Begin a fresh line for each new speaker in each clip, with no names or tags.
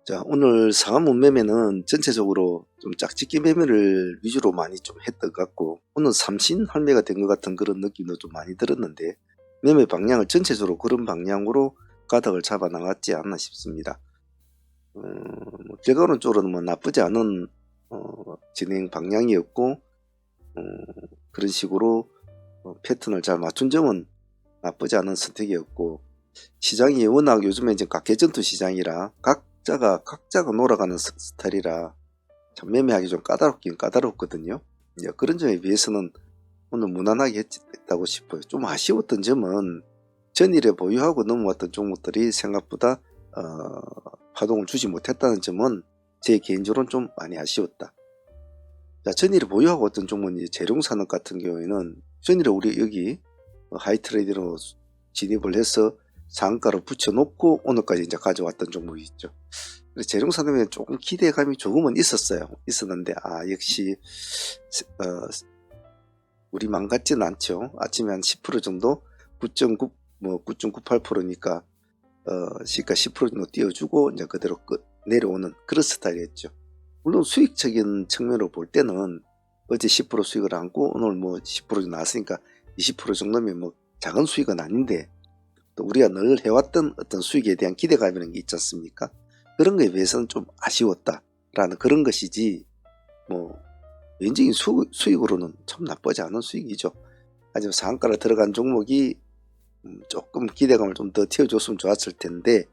자, 오늘 상한문 매매는 전체적으로 좀 짝짓기 매매를 위주로 많이 좀 했던 것 같고, 오늘 삼신 할매가 된 것 같은 그런 느낌도 좀 많이 들었는데, 매매 방향을 전체적으로 그런 방향으로 가닥을 잡아 나갔지 않나 싶습니다. 결과론적으로는 뭐 나쁘지 않은 진행 방향이었고, 그런 식으로 패턴을 잘 맞춘 점은 나쁘지 않은 선택이었고, 시장이 워낙 요즘에 이제 각계전투 시장이라 각자가 놀아가는 스타일이라 참 매매하기 좀 까다롭긴 까다롭거든요. 그런 점에 비해서는 오늘 무난하게 했다고 싶어요. 좀 아쉬웠던 점은 전일에 보유하고 넘어왔던 종목들이 생각보다 파동을 주지 못했다는 점은 제 개인적으로는 좀 많이 아쉬웠다. 자, 전일에 보유하고 있던 종목은 이제 재룡산업 같은 경우에는 전일에 우리 여기 하이트레이드로 진입을 해서 상가로 붙여놓고 오늘까지 이제 가져왔던 종목이 있죠. 재룡산업에 조금 기대감이 조금은 있었는데 역시 우리만 같지는 않죠. 아침에 한 10% 정도 9.9 9.98%니까 시가 10% 정도 띄워주고 이제 그대로 내려오는 그런 스타일이었죠. 물론 수익적인 측면으로 볼 때는 어제 10% 수익을 안고 오늘 뭐 10% 나왔으니까 20% 정도면 뭐 작은 수익은 아닌데, 또 우리가 늘 해왔던 어떤 수익에 대한 기대감이라는 게 있지 않습니까? 그런 거에 비해서는 좀 아쉬웠다라는 그런 것이지, 뭐 개인적인 수익으로는 참 나쁘지 않은 수익이죠. 하지만 상한가로 들어간 종목이 조금 기대감을 좀 더 튀어줬으면 좋았을 텐데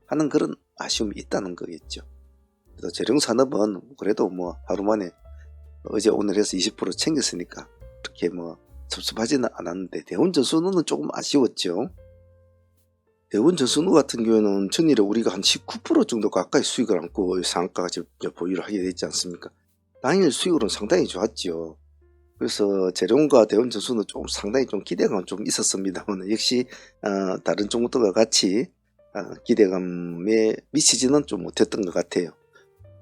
하는 그런 아쉬움이 있다는 거겠죠. 그래서 재룡산업은 그래도 뭐 하루 만에 어제 오늘 해서 20% 챙겼으니까 그렇게 뭐 섭섭하지는 않았는데, 대원전선우는 조금 아쉬웠죠. 대원전선우 같은 경우에는 전일에 우리가 한 19% 정도 가까이 수익을 안고 상한가가 보유를 하게 됐지 않습니까? 당일 수익으로는 상당히 좋았죠. 그래서 재룡과 대원전선우 좀 상당히 좀 기대감은 좀 있었습니다만, 역시 다른 종목들과 같이 기대감에 미치지는 좀 못했던 것 같아요.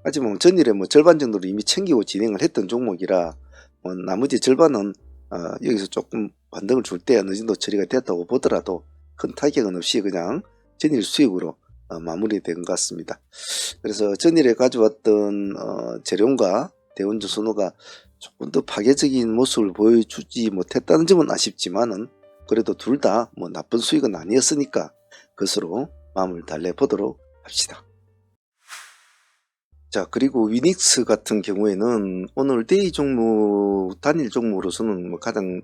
하지만 전일에 뭐 절반 정도를 이미 챙기고 진행을 했던 종목이라 나머지 절반은 여기서 조금 반등을 줄 때 어느 정도 처리가 됐다고 보더라도 큰 타격은 없이 그냥 전일 수익으로 마무리된 것 같습니다. 그래서 전일에 가져왔던 재룡과 대원전선우가 조금 더 파괴적인 모습을 보여주지 못했다는 점은 아쉽지만은, 그래도 둘 다 뭐 나쁜 수익은 아니었으니까 그것으로 마음을 달래보도록 합시다. 자, 그리고 위닉스 같은 경우에는 오늘 데이 종목, 단일 종목으로서는 뭐 가장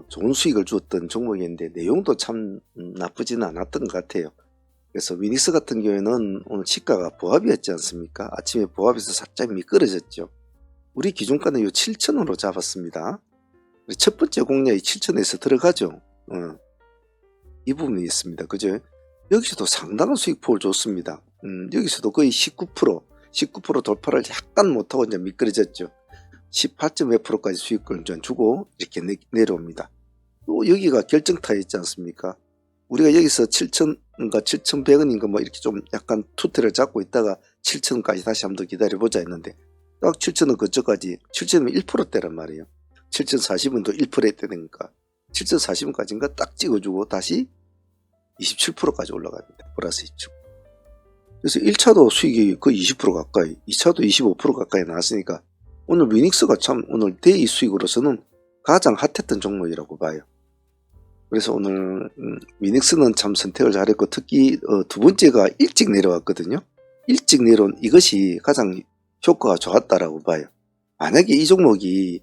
좋은 수익을 주었던 종목이었는데 내용도 참 나쁘지는 않았던 것 같아요. 그래서 위닉스 같은 경우에는 오늘 시가가 보합이었지 않습니까? 아침에 보합에서 살짝 미끄러졌죠. 우리 기준가는 요 7,000원으로 잡았습니다. 첫 번째 공략이 7,000원에서 들어가죠. 이 부분이 있습니다. 그죠? 여기서도 상당한 수익폭을 줬습니다. 여기서도 거의 19% 돌파를 약간 못하고 이제 미끄러졌죠. 18.5%까지 수익을 주고 이렇게 내려옵니다. 또 여기가 결정타였지 않습니까? 우리가 여기서 7,000원인가 7,100원인가 뭐 이렇게 좀 약간 투트를 잡고 있다가 7,000원까지 다시 한번 더 기다려보자 했는데, 딱 7,000원 그쪽까지 7,000원이면 1%대란 말이에요. 7,040원도 1%에 되니까 7,040원까지인가 딱 찍어주고 다시 27%까지 올라갑니다. 플러스 27%. 그래서 1차도 수익이 거의 20% 가까이, 2차도 25% 가까이 나왔으니까 오늘 위닉스가 참 오늘 데이 수익으로서는 가장 핫했던 종목이라고 봐요. 그래서 오늘 위닉스는 참 선택을 잘했고, 특히 두 번째가 일찍 내려왔거든요. 일찍 내려온 이것이 가장 효과가 좋았다라고 봐요. 만약에 이 종목이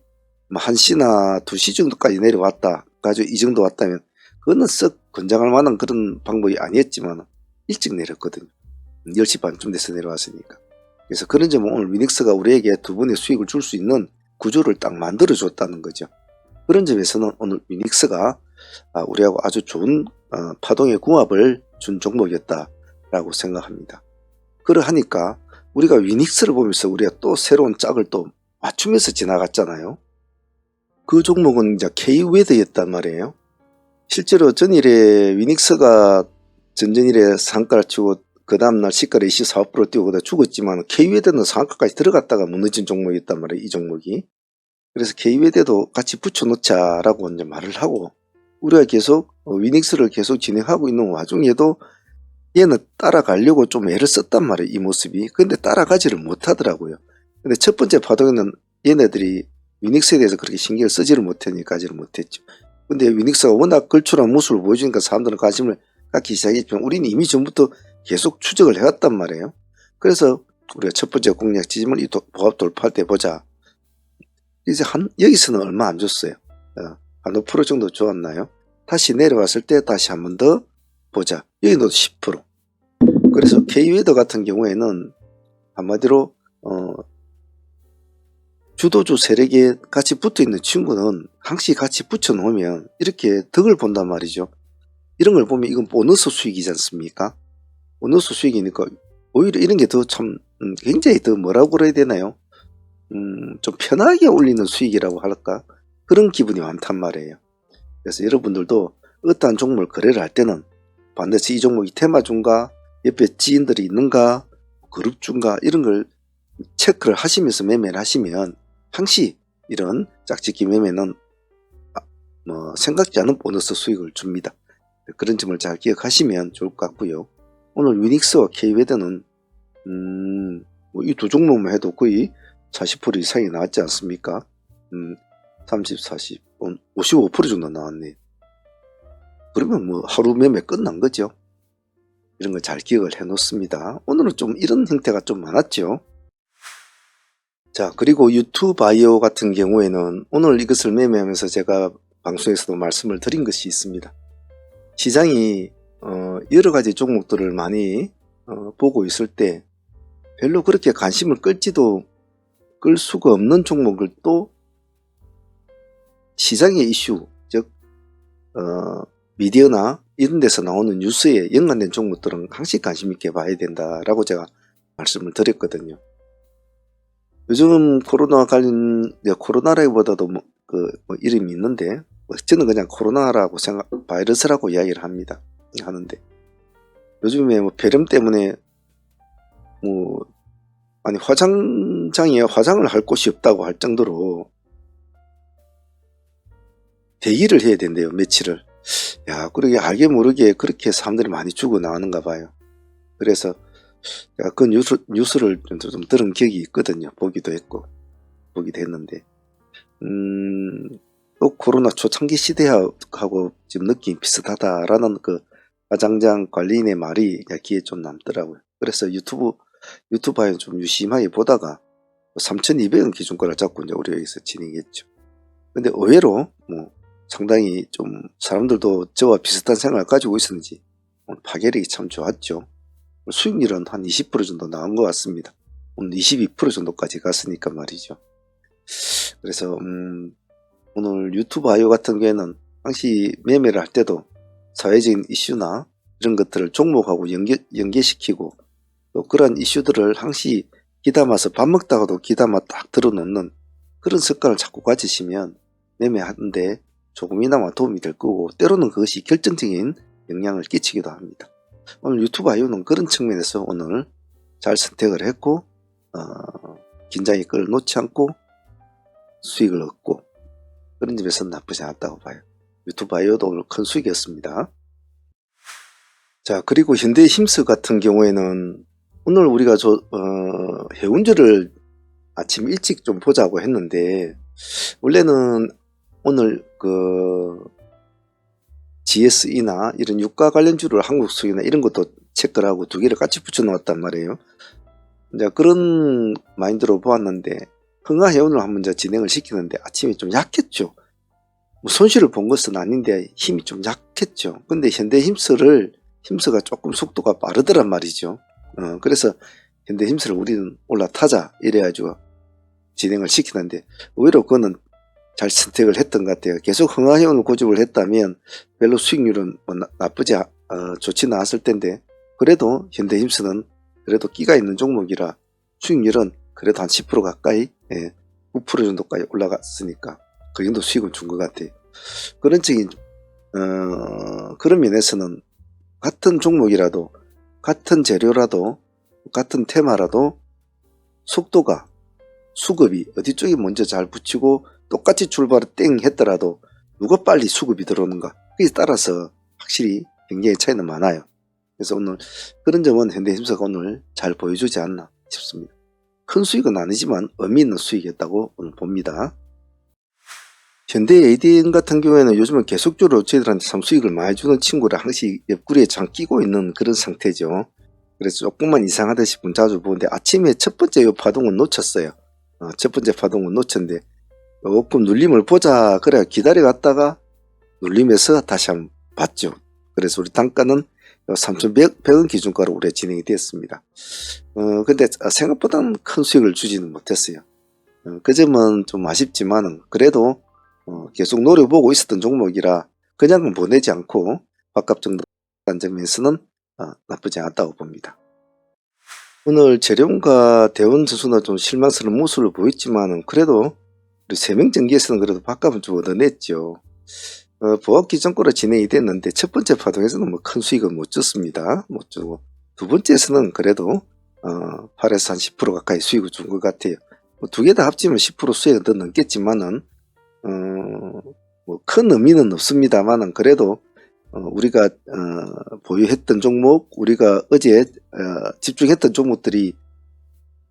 1시나 2시 정도까지 내려왔다 가지고 이 정도 왔다면 그거는 썩 권장할 만한 그런 방법이 아니었지만 일찍 내렸거든요. 10시 반쯤 돼서 내려왔으니까. 그래서 그런 점은 오늘 위닉스가 우리에게 두 번의 수익을 줄 수 있는 구조를 딱 만들어 줬다는 거죠. 그런 점에서는 오늘 위닉스가 우리하고 아주 좋은 파동의 궁합을 준 종목이었다라고 생각합니다. 그러하니까 우리가 위닉스를 보면서 우리가 또 새로운 짝을 또 맞추면서 지나갔잖아요. 그 종목은 이제 K-웨더였단 말이에요. 실제로 전일에 위닉스가 전전일에 상가를 치고 그 다음날 시가를 24% 뛰고 그다 죽었지만, K-웨더는 상가까지 들어갔다가 무너진 종목이었단 말이에요. 이 종목이. 그래서 K-웨더도 같이 붙여놓자라고 이제 말을 하고, 우리가 계속 위닉스를 계속 진행하고 있는 와중에도 얘는 따라가려고 좀 애를 썼단 말이에요. 이 모습이. 근데 따라가지를 못하더라고요. 근데 첫 번째 파동에는 얘네들이 위닉스에 대해서 그렇게 신경을 쓰지를 못하니까지를 못했죠. 근데 위닉스가 워낙 걸출한 모습을 보여주니까 사람들은 관심을 갖기 시작했지만 우리는 이미 전부터 계속 추적을 해왔단 말이에요. 그래서 우리가 첫 번째 공략 지점을 이 보합 돌파할 때 보자. 이제 여기서는 얼마 안 줬어요. 한 5% 정도 좋았나요? 다시 내려왔을 때 다시 한 번 더 보자. 여기도 10%. 그래서 K웨더 같은 경우에는 한마디로 주도주 세력에 같이 붙어있는 친구는 항시 같이 붙여놓으면 이렇게 덕을 본단 말이죠. 이런 걸 보면 이건 보너스 수익이지 않습니까? 보너스 수익이니까 오히려 이런 게 더 참 굉장히 더 뭐라고 그래야 되나요? 좀 편하게 올리는 수익이라고 할까? 그런 기분이 많단 말이에요. 그래서 여러분들도 어떠한 종목을 거래를 할 때는 반드시 이 종목이 테마주인가, 옆에 지인들이 있는가, 그룹주인가 이런 걸 체크를 하시면서 매매를 하시면 항시 이런 짝짓기 매매는 생각지 않은 보너스 수익을 줍니다. 그런 점을 잘 기억하시면 좋을 것 같고요. 오늘 위닉스와 K웨더는 이 두 종목만 해도 거의 40% 이상이 나왔지 않습니까? 30, 40, 55% 정도 나왔네. 그러면 뭐 하루 매매 끝난 거죠. 이런 걸 잘 기억을 해 놓습니다. 오늘은 좀 이런 형태가 좀 많았죠. 자, 그리고 유튜브 바이오 같은 경우에는 오늘 이것을 매매하면서 제가 방송에서도 말씀을 드린 것이 있습니다. 시장이 여러 가지 종목들을 많이 보고 있을 때 별로 그렇게 관심을 끌 수가 없는 종목을 또 시장의 이슈, 즉 미디어나 이런 데서 나오는 뉴스에 연관된 종목들은 항상 관심 있게 봐야 된다라고 제가 말씀을 드렸거든요. 요즘 코로나 관련, 코로나라기보다도 이름이 있는데 저는 그냥 코로나라고 바이러스라고 이야기를 하는데 요즘에 폐렴 때문에 아니 화장장에 화장을 할 곳이 없다고 할 정도로 대기를 해야 된대요. 며칠을. 야, 그러게 알게 모르게 그렇게 사람들이 많이 죽어 나가는가 봐요. 그래서 그 뉴스를 좀 들은 기억이 있거든요. 보기도 했는데 또 코로나 초창기 시대하고 지금 느낌이 비슷하다라는 그 화장장 관리인의 말이 귀에 좀 남더라고요. 그래서 유튜브에 좀 유심하게 보다가 3,200원 기준가를 잡고 이제 우리 여기서 진행했죠. 근데 의외로 상당히 좀 사람들도 저와 비슷한 생각을 가지고 있었는지 파괴력이 참 좋았죠. 수익률은 한 20% 정도 나온 것 같습니다. 오늘 22% 정도까지 갔으니까 말이죠. 그래서 오늘 유튜브 아이오 같은 경우에는 항시 매매를 할 때도 사회적인 이슈나 이런 것들을 종목하고 연계시키고 또 그런 이슈들을 항시 귀담아서 밥 먹다가도 귀담아 딱 들어놓는 그런 습관을 자꾸 가지시면 매매하는데 조금이나마 도움이 될 거고 때로는 그것이 결정적인 영향을 끼치기도 합니다. 오늘 유튜브 아이오는 그런 측면에서 오늘 잘 선택을 했고 긴장이 끌어놓지 않고 수익을 얻고 그런 점에서는 나쁘지 않았다고 봐요. 유튜브 아이오도 오늘 큰 수익이었습니다. 자, 그리고 현대힘스 같은 경우에는 오늘 우리가 해운주를 아침 일찍 좀 보자고 했는데 원래는 오늘 GSE나 이런 유가 관련주를 한국수기나 이런 것도 체크를 하고 두 개를 같이 붙여 놓았단 말이에요. 이제 그런 마인드로 보았는데 흥하해운을 한번 이제 진행을 시키는데 아침에 좀 약했죠. 손실을 본 것은 아닌데 힘이 좀 약했죠. 근데 힘스가 조금 속도가 빠르더란 말이죠. 그래서 현대힘스를 우리는 올라타자 이래가지고 진행을 시키는데 의외로 그거는 잘 선택을 했던 것 같아요. 계속 흥하해운을 고집을 했다면 별로 수익률은 좋지 않았을 텐데 그래도 현대힘스는 그래도 끼가 있는 종목이라 수익률은 그래도 한 10% 가까이 9% 정도까지 올라갔으니까 그 정도 수익은 준 것 같아요. 그런 면에서는 같은 종목이라도 같은 재료라도 같은 테마라도 속도가 수급이 어디 쪽이 먼저 잘 붙이고 똑같이 출발을 땡 했더라도 누가 빨리 수급이 들어오는가 그에 따라서 확실히 굉장히 차이는 많아요. 그래서 오늘 그런 점은 현대힘사가 오늘 잘 보여주지 않나 싶습니다. 큰 수익은 아니지만 의미 있는 수익이었다고 오늘 봅니다. 현대 ADM 같은 경우에는 요즘은 계속적으로 저희들한테 참 수익을 많이 주는 친구를 항상 옆구리에 장 끼고 있는 그런 상태죠. 그래서 조금만 이상하다 싶으면 자주 보는데 아침에 첫 번째 파동은 놓쳤어요. 첫 번째 파동은 놓쳤는데 조금 눌림을 보자 그래 기다려갔다가 눌림에서 다시 한번 봤죠. 그래서 우리 단가는 3,100원 기준가로 우리가 진행이 되었습니다. 근데 생각보다는 큰 수익을 주지는 못했어요. 그 점은 좀 아쉽지만 그래도 계속 노려보고 있었던 종목이라 그냥은 보내지 않고 밥값 정도 한 점에서는 나쁘지 않았다고 봅니다. 오늘 재룡과 대원 선수는 좀 실망스러운 모습을 보였지만 그래도 우리 세명전기에서는 그래도 밥값은 좀 얻어냈죠. 보합 기존거로 진행이 됐는데 첫 번째 파동에서는 뭐 큰 수익은 못 줬습니다. 못 주고 두 번째에서는 그래도 8에서 한 10% 가까이 수익을 준 것 같아요. 두 개 다 합치면 10% 수익은 더 넘겠지만은 뭐 큰 의미는 없습니다만은 그래도 우리가 보유했던 종목, 우리가 어제 집중했던 종목들이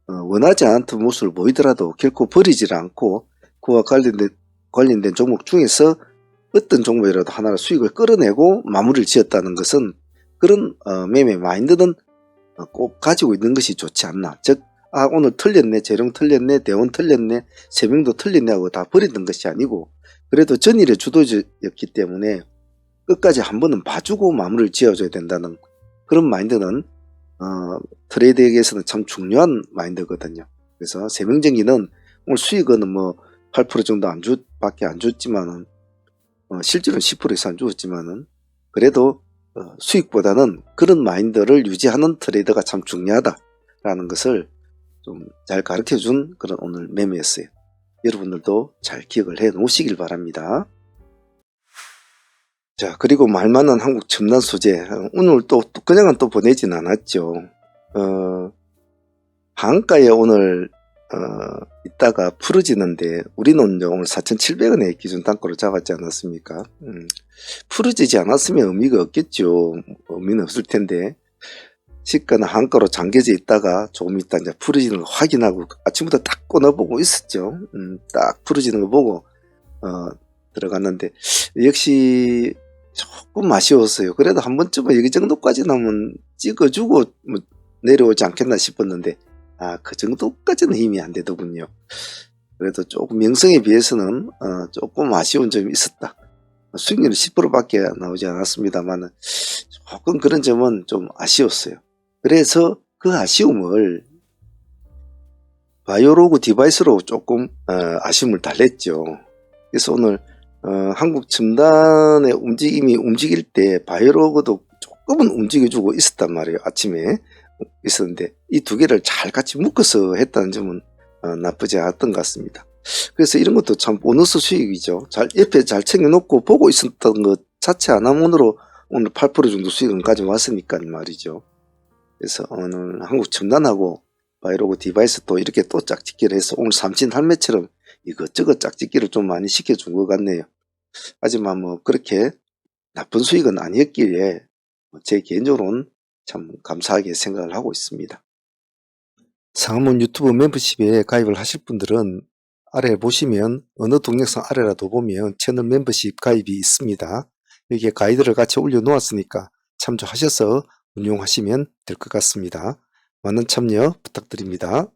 원하지 않던 모습을 보이더라도 결코 버리질 않고 그와 관련된 종목 중에서 어떤 종목이라도 하나를 수익을 끌어내고 마무리를 지었다는 것은 그런 매매 마인드는 꼭 가지고 있는 것이 좋지 않나. 즉 오늘 틀렸네, 재룡 틀렸네, 대원 틀렸네, 세명도 틀렸네 하고 다 버리던 것이 아니고 그래도 전일의 주도였기 때문에 끝까지 한 번은 봐주고 마무리를 지어줘야 된다는 그런 마인드는 트레이드에게서는 참 중요한 마인드거든요. 그래서 세명전기는 오늘 수익은 뭐 8% 정도 밖에 안 줬지만은 실제로는 10% 이상 주었지만은 그래도 수익보다는 그런 마인드를 유지하는 트레이더가 참 중요하다라는 것을 좀 잘 가르쳐준 그런 오늘 매매였어요. 여러분들도 잘 기억을 해 놓으시길 바랍니다. 자, 그리고 말 많은 한국 첨단 소재 오늘 또 그냥은 또 보내진 않았죠. 한가에 오늘 있다가 풀어지는데 우리는 오늘 4,700원에 기준 단가로 잡았지 않았습니까? 풀어지지 않았으면 의미가 없겠죠. 의미는 없을 텐데 시가는 한가로 잠겨져 있다가 조금 있다 이제 풀어지는 거 확인하고 아침부터 딱 꺼내보고 있었죠. 딱 풀어지는 거 보고 들어갔는데 역시 조금 아쉬웠어요. 그래도 한 번쯤은 여기 정도까지 나면 찍어주고 뭐 내려오지 않겠나 싶었는데 그 정도까지는 힘이 안 되더군요. 그래도 조금 명성에 비해서는 조금 아쉬운 점이 있었다. 수익률은 10%밖에 나오지 않았습니다만 조금 그런 점은 좀 아쉬웠어요. 그래서 그 아쉬움을 바이오로그 디바이스로 조금 아쉬움을 달랬죠. 그래서 오늘 한국 첨단의 움직임이 움직일 때 바이오로그도 조금은 움직여주고 있었단 말이에요. 아침에 있었는데 이 두 개를 잘 같이 묶어서 했다는 점은 나쁘지 않았던 것 같습니다. 그래서 이런 것도 참 보너스 수익이죠. 옆에 잘 챙겨놓고 보고 있었던 것 자체 하나만으로 오늘 8% 정도 수익은 가져왔으니까 말이죠. 그래서 오늘 한국 첨단하고 바이오로그 디바이스 또 이렇게 또 짝짓기를 해서 오늘 삼진 할매처럼 이것저것 짝짓기를 좀 많이 시켜준 것 같네요. 하지만 뭐 그렇게 나쁜 수익은 아니었기에 제 개인적으로는 참 감사하게 생각을 하고 있습니다. 상암원 유튜브 멤버십에 가입을 하실 분들은 아래 보시면 어느 동영상 아래라도 보면 채널 멤버십 가입이 있습니다. 여기에 가이드를 같이 올려놓았으니까 참조하셔서 운용하시면 될 것 같습니다. 많은 참여 부탁드립니다.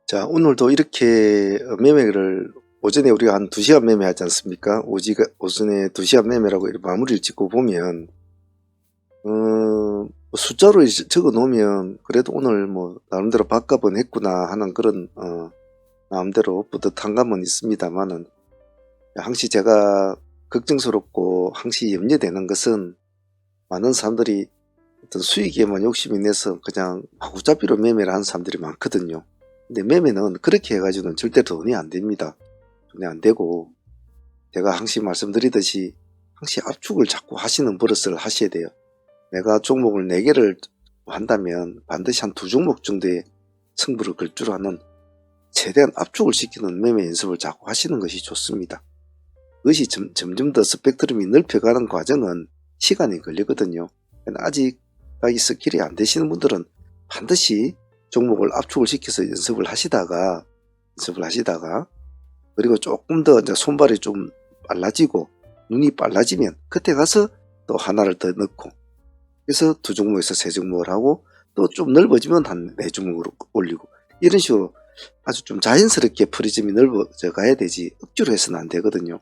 자, 오늘도 이렇게 매매를 오전에 우리가 한 2시간 매매하지 않습니까? 오전에 2시간 매매라고 이렇게 마무리를 짓고 보면 숫자로 적어 놓으면 그래도 오늘 뭐 나름대로 밥값은 했구나 하는 그런 마음대로 뿌듯한 감은 있습니다만은 항시 제가 걱정스럽고 항시 염려되는 것은 많은 사람들이 어떤 수익에만 욕심이 내서 그냥 마구잡이로 매매를 하는 사람들이 많거든요. 근데 매매는 그렇게 해가지고는 절대 돈이 안 됩니다. 돈이 안 되고 제가 항시 말씀드리듯이 항시 압축을 자꾸 하시는 버릇을 하셔야 돼요. 내가 종목을 4개를 한다면 반드시 한 2종목 정도의 승부를 걸 줄 아는 최대한 압축을 시키는 매매 연습을 자꾸 하시는 것이 좋습니다. 그것이 점점 더 스펙트럼이 넓혀가는 과정은 시간이 걸리거든요. 아직 자기 스킬이 안 되시는 분들은 반드시 종목을 압축을 시켜서 연습을 하시다가 그리고 조금 더 이제 손발이 좀 빨라지고 눈이 빨라지면 그때 가서 또 하나를 더 넣고, 그래서 2종목에서 3종목을 하고 또 좀 넓어지면 한 4종목으로 올리고, 이런 식으로 아주 좀 자연스럽게 프리즘이 넓어져 가야 되지 억지로 해서는 안 되거든요.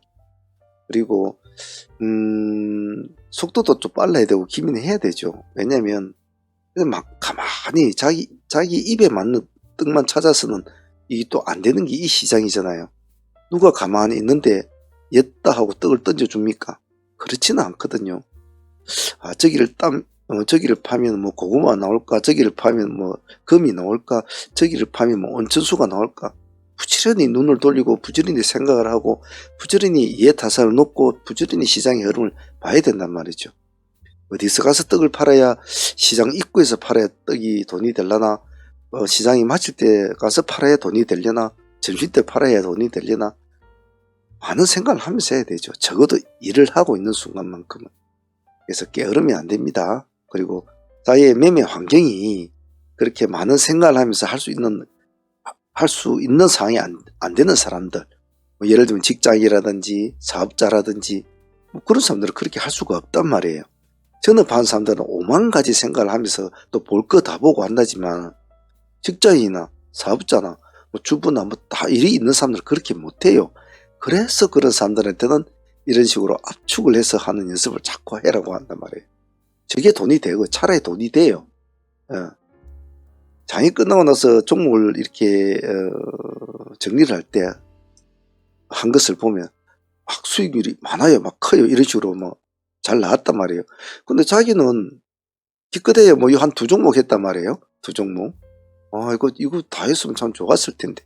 그리고 속도도 좀 빨라야 되고 기민해야 되죠. 왜냐면 막 가만히 자기 입에 맞는 떡만 찾아서는 이게 또 안 되는 게 이 시장이잖아요. 누가 가만히 있는데 였다 하고 떡을 던져줍니까? 그렇지는 않거든요. 저기를 파면 뭐 고구마 나올까? 저기를 파면 뭐 금이 나올까? 저기를 파면 뭐 온천수가 나올까? 부지런히 눈을 돌리고 부지런히 생각을 하고 부지런히 이해타산을 놓고 부지런히 시장의 흐름을 봐야 된단 말이죠. 어디서 가서 떡을 팔아야, 시장 입구에서 팔아야 떡이 돈이 되려나, 시장이 마칠 때 가서 팔아야 돈이 되려나, 점심때 팔아야 돈이 되려나, 많은 생각을 하면서 해야 되죠. 적어도 일을 하고 있는 순간만큼은. 그래서 게으르면 안 됩니다. 그리고 자기의 매매 환경이 그렇게 많은 생각을 하면서 할 수 있는 상황이 안 되는 사람들, 뭐 예를 들면 직장이라든지 사업자라든지 뭐 그런 사람들은 그렇게 할 수가 없단 말이에요. 전업하는 사람들은 5만 가지 생각을 하면서 또 볼 거 다 보고 한다지만, 직장인이나 사업자나 뭐 주부나 뭐 다 일이 있는 사람들은 그렇게 못해요. 그래서 그런 사람들한테는 이런 식으로 압축을 해서 하는 연습을 자꾸 해라고 한단 말이에요. 저게 돈이 되고 차라리 돈이 돼요. 장이 끝나고 나서 종목을 이렇게 정리를 할 때 한 것을 보면 막 수익률이 많아요, 막 커요, 이런 식으로 뭐 잘 나왔단 말이에요. 근데 자기는 기껏해야 뭐 한 2종목 했단 말이에요. 2종목. 이거 다 했으면 참 좋았을 텐데.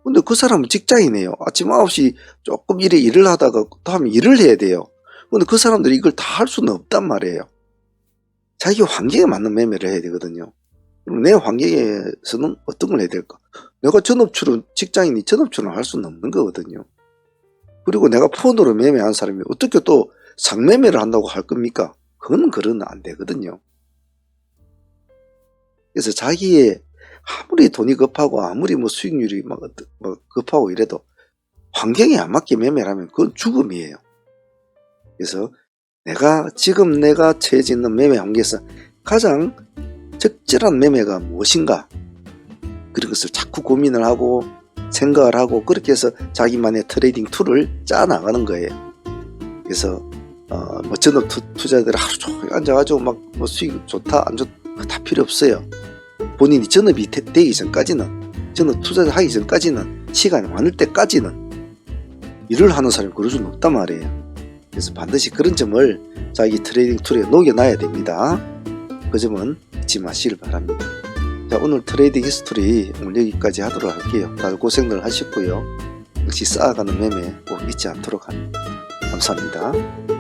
근데 그 사람은 직장이네요. 아침 9시 조금 일을 하다가 다음에 일을 해야 돼요. 근데 그 사람들이 이걸 다 할 수는 없단 말이에요. 자기 환경에 맞는 매매를 해야 되거든요. 그럼 내 환경에서는 어떤 걸 해야 될까? 내가 직장인이 전업주는 할 수는 없는 거거든요. 그리고 내가 폰으로 매매한 사람이 어떻게 또 상매매를 한다고 할 겁니까? 그건 안 되거든요. 그래서 자기의 아무리 돈이 급하고 아무리 뭐 수익률이 막 급하고 이래도 환경에 안 맞게 매매를 하면 그건 죽음이에요. 그래서 지금 내가 처해져 있는 매매 환경에서 가장 적절한 매매가 무엇인가, 그런 것을 자꾸 고민을 하고 생각을 하고 그렇게 해서 자기만의 트레이딩 툴을 짜 나가는 거예요. 그래서 뭐 전업 투자자들 하루 종일 앉아가지고 막 뭐 수익 좋다 안 좋다 다 필요 없어요. 본인이 전업이 되기 전까지는, 전업 투자를 하기 전까지는, 시간이 많을 때까지는 일을 하는 사람이 그럴 수는 없단 말이에요. 그래서 반드시 그런 점을 자기 트레이딩 툴에 녹여놔야 됩니다. 그 점은 잊지 마시길 바랍니다. 자, 오늘 트레이딩 히스토리 오늘 여기까지 하도록 할게요. 다들 고생들 하셨고요. 역시 쌓아가는 매매 꼭 잊지 않도록 합니다. 감사합니다.